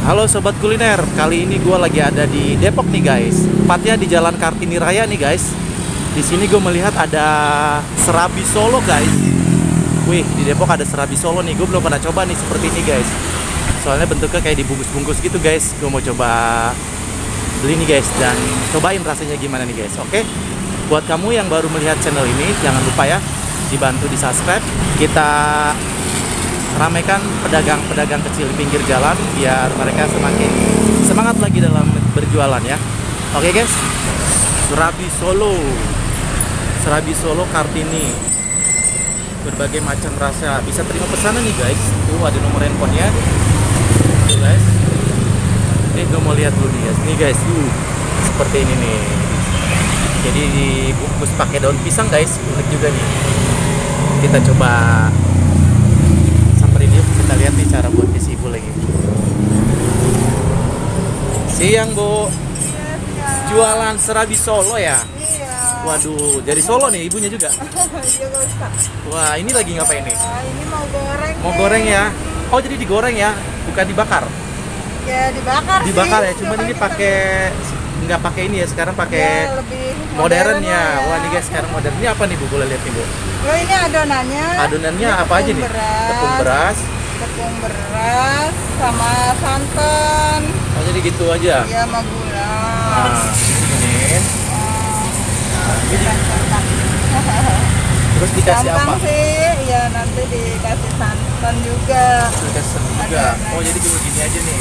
Halo sobat kuliner, kali ini gue lagi ada di Depok nih guys. Tepatnya di Jalan Kartini Raya nih guys. Di sini gue melihat ada serabi Solo guys. Wih, di Depok ada serabi Solo nih. Gue belum pernah coba nih seperti ini guys. Soalnya bentuknya kayak dibungkus-bungkus gitu guys. Gue mau coba beli nih guys dan cobain rasanya gimana nih guys. Oke? Buat kamu yang baru melihat channel ini, jangan lupa ya dibantu di subscribe. Kita ramaikan pedagang-pedagang kecil di pinggir jalan biar mereka semakin semangat lagi dalam berjualan ya. Oke guys, serabi Solo Kartini, berbagai macam rasa, bisa terima pesanan nih guys. Tuh ada nomor handphonenya tuh guys. Ini gue mau lihat dulu nih guys. Nih guys, seperti ini nih. Jadi dibungkus pakai daun pisang guys, unik juga nih. Kita coba samperin yuk, kita lihat nih cara buat si ibu lagi. Siang Bu. Jualan serabi Solo ya? Iya. Waduh, dari Solo nih ibunya juga. Iya Ustaz. Wah, ini lagi ngapain nih? Ini mau goreng. Mau goreng ya? Oh, jadi digoreng ya, bukan dibakar? Ya dibakar sih. Dibakar ya, cuman ini pakai nggak pakai ini ya, sekarang pakai ya, lebih modern ya. lah Wah nih guys, sekarang modern. Ini apa nih Bu? Boleh lihat nih Bu? Oh, ini adonannya. Adonannya Ini apa aja nih? Tepung beras. Tepung beras sama santan. Oh, jadi gitu aja. Iya, sama gula. Nah, ini. Nah, ini. Terus dikasih Gampang apa? sih, ya nanti dikasih santan juga. Dikasih juga. Adonan. Oh, jadi gini aja nih.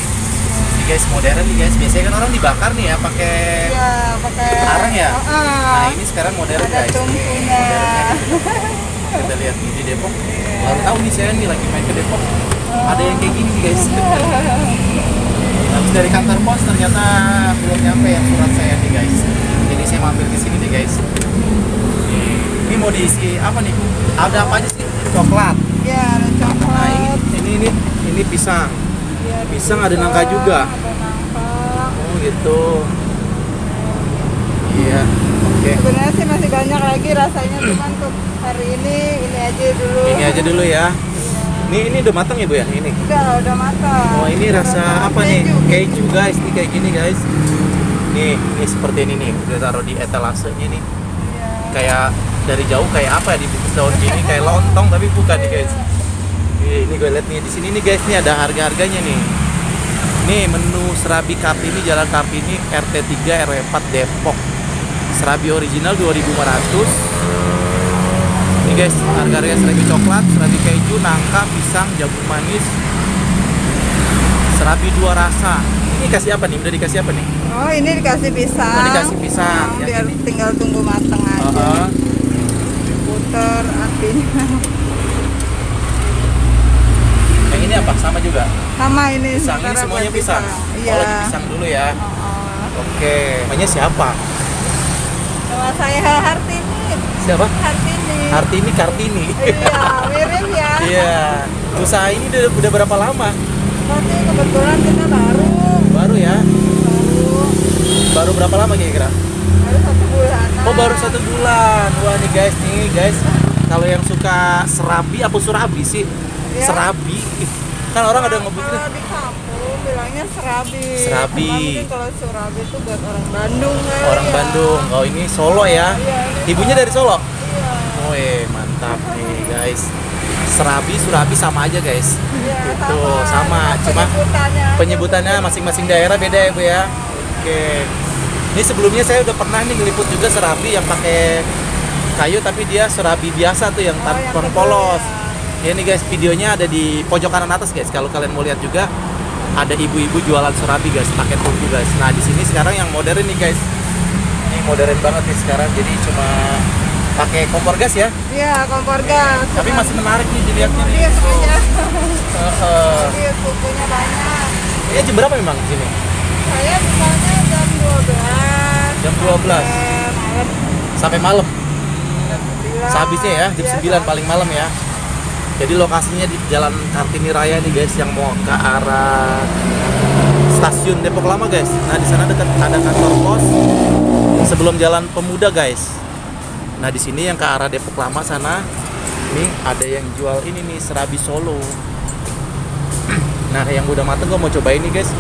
Ini guys, modern nih guys. Biasanya kan orang dibakar nih ya, pakai Iya, pakai arang ya. Nah, ini sekarang modern ada guys. tungkunya. Kita lihat nih di Depok. Baru tahu nih saya nih lagi main ke Depok. Ada yang kayak gini nih guys. Habis dari kantor pos ternyata belum nyampe yang surat saya nih guys. Jadi saya mampir ke sini nih guys. Ini mau diisi apa nih? Ada apa aja sih? Coklat. Iya, ada Nah, coklat. ini pisang. Iya, Pisang ada nangka juga. Ada nangka. Oh gitu. Iya. Oke. Sebenarnya sih masih banyak lagi rasanya, cuman untuk hari ini aja dulu. Ini aja dulu ya. Iya. Ini udah matang ya Bu ya? Ini. Udah matang. Oh, ini rasa apa nih? Keju guys, nih kayak gini guys. Nih seperti ini nih. Udah taruh di etalasenya nih. Iya. Kayak dari jauh kayak apa ya, dibungkus daun gini kayak lontong tapi bukan nih guys. Ini gue lihat nih di sini nih guys, nih ada harga-harganya nih. Nih menu serabi Kartini Jalan Kartini RT 3 RW 4 Depok. Serabi original 2.500. Nih guys, harga-harga serabi coklat, serabi keju, nangka, pisang, jagung manis. Serabi 2 rasa. Ini kasih apa nih? Udah dikasih apa nih? Oh, ini dikasih pisang. Oh, dikasih pisang. Yang Biar ini. tinggal tunggu matang aja. Puter apinya. Yang ini apa? Sama juga? Sama ini. Pisang, ini sementara semuanya buat pisang? Iya. Oh, lagi pisang dulu ya. Oke. Namanya siapa? Nama saya Hartini. Siapa? Hartini. Hartini Kartini. Iya, mirip ya. Iya. Usaha ini udah berapa lama? Tapi kebetulan kita baru. Baru ya? Baru. Baru berapa lama kira-kira? Baru 1 bulan. Oh, baru 1 bulan. Wah nih guys. Kalau yang suka serabi apa surabi sih? Iya. Serabi. Kan orang ada ngebutin Kalau di kampung bilangnya serabi. Serabi. Cuma mungkin kalau surabi itu buat orang Bandung kali orang ya. Bandung. Oh, ini Solo ya? Iya, ini Ibunya dari Solo? Iya. Oh, mantap nih guys. Serabi, surabi sama aja guys. Iya, Itu sama. Cuma penyebutannya masing-masing daerah beda ya Bu ya. Oke. Ini sebelumnya saya udah pernah nih ngeliput juga serabi yang pakai kayu, tapi dia serabi biasa tuh yang yang tanpa betul, polos. ya. Ya nih guys, videonya ada di pojok kanan atas guys. Kalau kalian mau lihat juga ada ibu-ibu jualan serabi guys, pakai tungku guys. Nah, di sini sekarang yang modern nih guys. Ini modern banget nih sekarang. Jadi cuma pakai kompor gas ya. Iya, kompor gas. Tapi masih menarik nih dilihatnya nih. Iya, semuanya. Heeh. Iya, kukunya banyak. Ini jam berapa memang di sini? Saya bukanya jam 12. Jam 12. Malam. Sampai malam. Jam 9. Sehabisnya ya, jam 9 paling malam ya. Jadi lokasinya di Jalan Kartini Raya nih guys, yang mau ke arah stasiun Depok Lama guys. Nah, di sana dekat ada kantor pos sebelum Jalan Pemuda guys. Nah, di sini yang ke arah Depok Lama sana, nih ada yang jual ini nih serabi Solo. Nah, yang udah mateng gue mau cobain nih guys.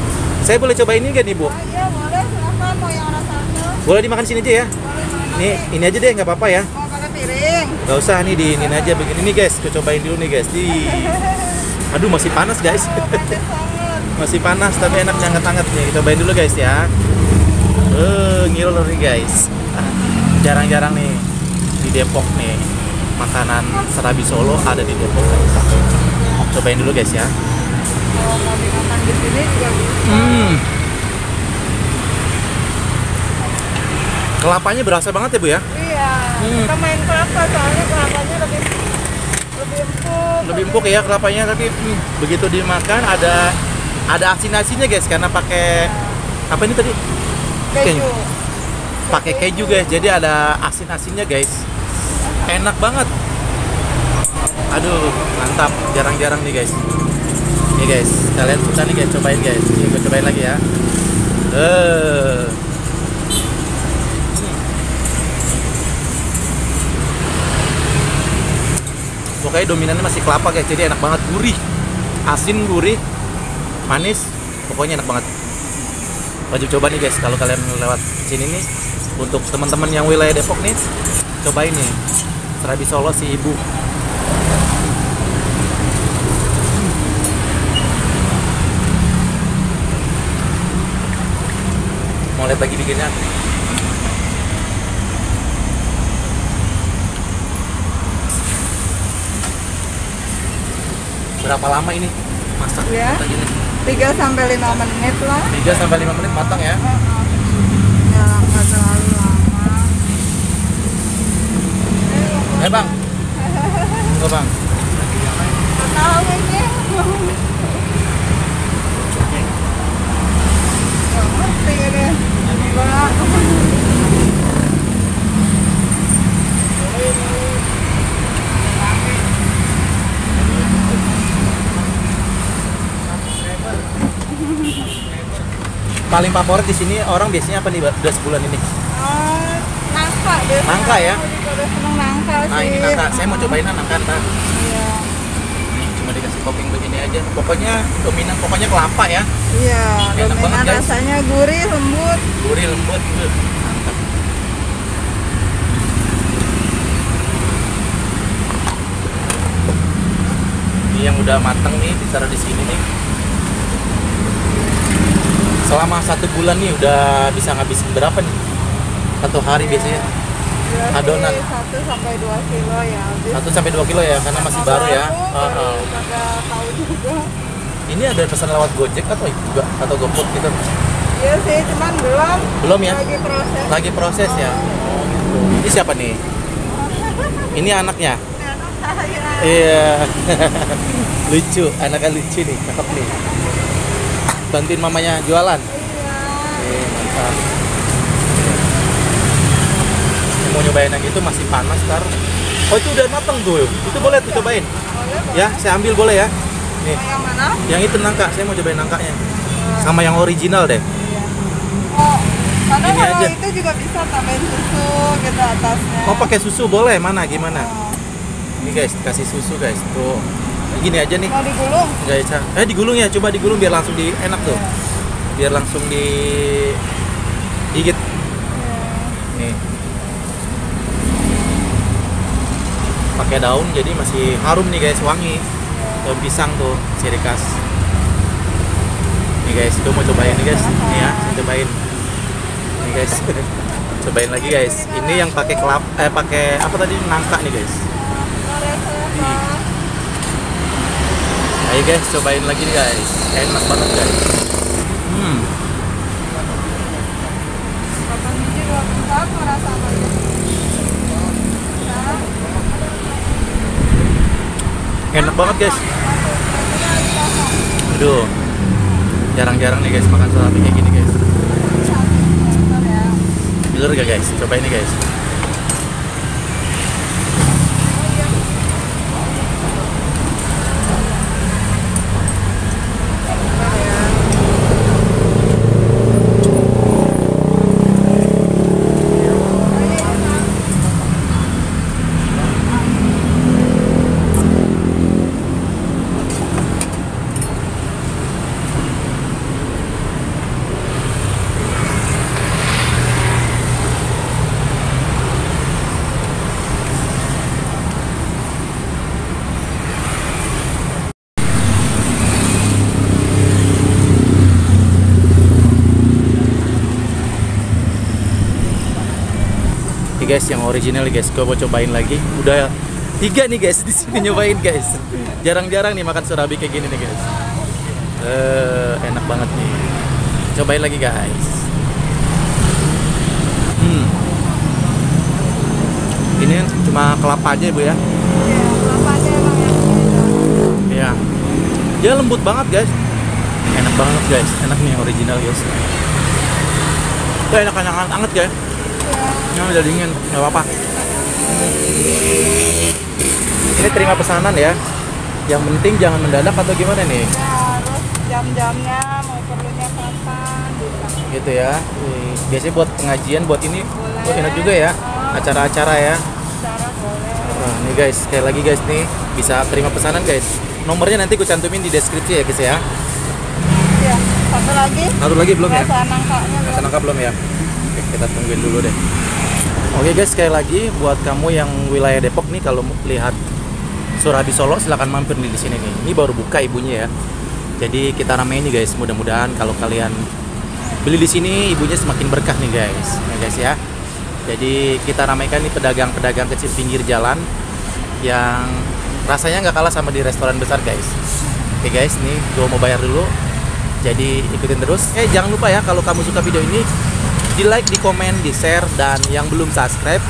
Saya boleh cobain ini gak nih, Bu? Oh, iya boleh, silakan mau yang rasa apa? Boleh dimakan sini aja ya? Boleh mana Nih, ini aja deh, nggak apa-apa ya. Mau pakai piring? Gak usah nih, diinin aja begini nih guys. Gue cobain dulu nih guys. Aduh, masih panas guys. Oh, panas banget. Masih panas tapi enak hangat-hangat nih. Cobain dulu guys ya. Ngiler nih guys. Jarang-jarang nih di Depok nih makanan serabi Solo ada di Depok guys. Cobain dulu guys ya. Kalau mau dimakan di sini juga bisa. Kelapanya berasa banget ya Bu ya? Iya, kita main kelapa soalnya kelapanya lebih empuk. Lebih empuk ya kelapanya tapi begitu dimakan ada asin-asinnya guys karena pakai apa ini tadi? Keju. Pakai keju guys. Jadi ada asin-asinnya guys. Enak banget. Aduh, mantap. Jarang-jarang nih guys. Nih guys, kalian suka nih guys, cobain guys. Ini gue cobain lagi ya. Pokoknya dominannya masih kelapa guys, jadi enak banget, gurih, asin, gurih, manis, pokoknya enak banget. Wajib coba nih guys, kalau kalian lewat sini nih, untuk teman-teman yang wilayah Depok nih, cobain nih, serabi Solo si Ibu. Mau lihat lagi bikinnya? Berapa lama ini masak? Ya. Kayak gini? 3-5 menit lah. 3-5 menit matang ya. Ya, nggak terlalu lama. Bang. Enggak bang. Nggak tahu ini. Nggak ngerti deh. Enggak. Paling favorit di sini orang biasanya apa nih, Mbak? Udah sebulan ini. Nangka deh. Nangka ya? Aku juga udah seneng nangka sih. Nah, ini nangka. Saya mau cobain nangka ntar. Iya. Nih, cuma dikasih topping begini aja. Pokoknya dominan pokoknya kelapa ya. Iya, Enak dominan banget, guys. rasanya gurih, lembut. Gurih, lembut. Mantap. Ini yang udah matang nih, ditaruh di sini nih. Selama 1 bulan nih udah bisa ngabisin berapa nih? 1 hari biasanya. Ya, Adonan. 1-2 kilo ya. 1-2 kilo ya, karena masih baru ya. Baru tahu juga. Ini ada pesan lewat Gojek atau juga atau GoFood gitu? Iya sih, cuman belum. Belum ya? Lagi proses. Lagi proses ya. Oh, gitu. Ini siapa nih? Ini anaknya. Anak saya. Iya. Lucu, anaknya lucu nih, cakep nih. Bantuin mamanya jualan. Iya. Mantap. Mau nyobain yang itu masih panas ntar. Oh itu udah mateng tuh. Itu boleh tuh cobain. Boleh, Ya, saya ambil boleh ya. Nih, yang mana? yang itu nangka. Saya mau cobain nangkanya. Sama yang original deh. Iya. Oh, karena Ini kalau aja. itu juga bisa tambahin susu gitu atasnya. Mau pakai susu boleh? Mana? Gimana? Oh. Ini guys, kasih susu guys. Tuh. Gini aja nih. Mau digulung? Enggak bisa. Digulung ya. Coba digulung biar langsung enak tuh. Biar langsung di gigit. Nih. Pakai daun jadi masih harum nih guys, wangi. Daun pisang tuh, ciri khas. Nih guys, gue mau cobain nih guys. Nih ya, saya cobain. Nih guys. Cobain lagi guys. Ini yang pakai pakai apa tadi? Nangka nih guys. Boleh saya, Pak. Ayo guys, cobain lagi nih guys. Enak banget guys. Kapan biji 2 bentar merasa apa ya? Enak banget guys. Aduh. Jarang-jarang nih guys makan serabi kayak gini guys. Bener gak guys? Cobain nih guys. guys, yang original nih guys. Gue mau cobain lagi. Udah 3 nih guys di sini nyobain guys. Jarang-jarang nih makan surabi kayak gini nih guys. Enak banget nih. Cobain lagi guys. Ini cuma kelapa aja ibu ya. Iya, kelapa aja emang yang ini. Iya. Dia lembut banget guys. Enak banget guys. Enak nih original guys. Enak banget guys. Ini udah dingin, nggak apa-apa. Ini terima pesanan ya. Yang penting jangan mendadak atau gimana nih? Ya, harus jam-jamnya mau perlunya kapan bisa. Gitu ya. Biasanya buat pengajian, buat ini, Boleh. buat enak juga ya. Acara-acara ya. Cara boleh. Nah, nih guys, sekali lagi guys nih bisa terima pesanan guys. Nomornya nanti gue cantumin di deskripsi ya guys ya. Iya, satu lagi. Satu lagi belum ya? Rasa nangkanya Rasa nangka belum ya? Oke, kita tungguin dulu deh. Oke guys, sekali lagi buat kamu yang wilayah Depok nih kalau lihat Surabi Solo silahkan mampir di sini nih. Ini baru buka ibunya ya. Jadi kita ramein nih guys. Mudah-mudahan kalau kalian beli di sini ibunya semakin berkah nih guys. Ya guys ya. Jadi kita ramaikan nih pedagang-pedagang kecil pinggir jalan yang rasanya nggak kalah sama di restoran besar guys. Oke guys, nih gue mau bayar dulu. Jadi ikutin terus. Jangan lupa ya kalau kamu suka video ini di like, di komen, di share, dan yang belum subscribe,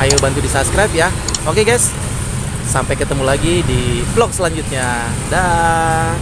ayo bantu di subscribe ya. Oke guys, sampai ketemu lagi di vlog selanjutnya. Dah.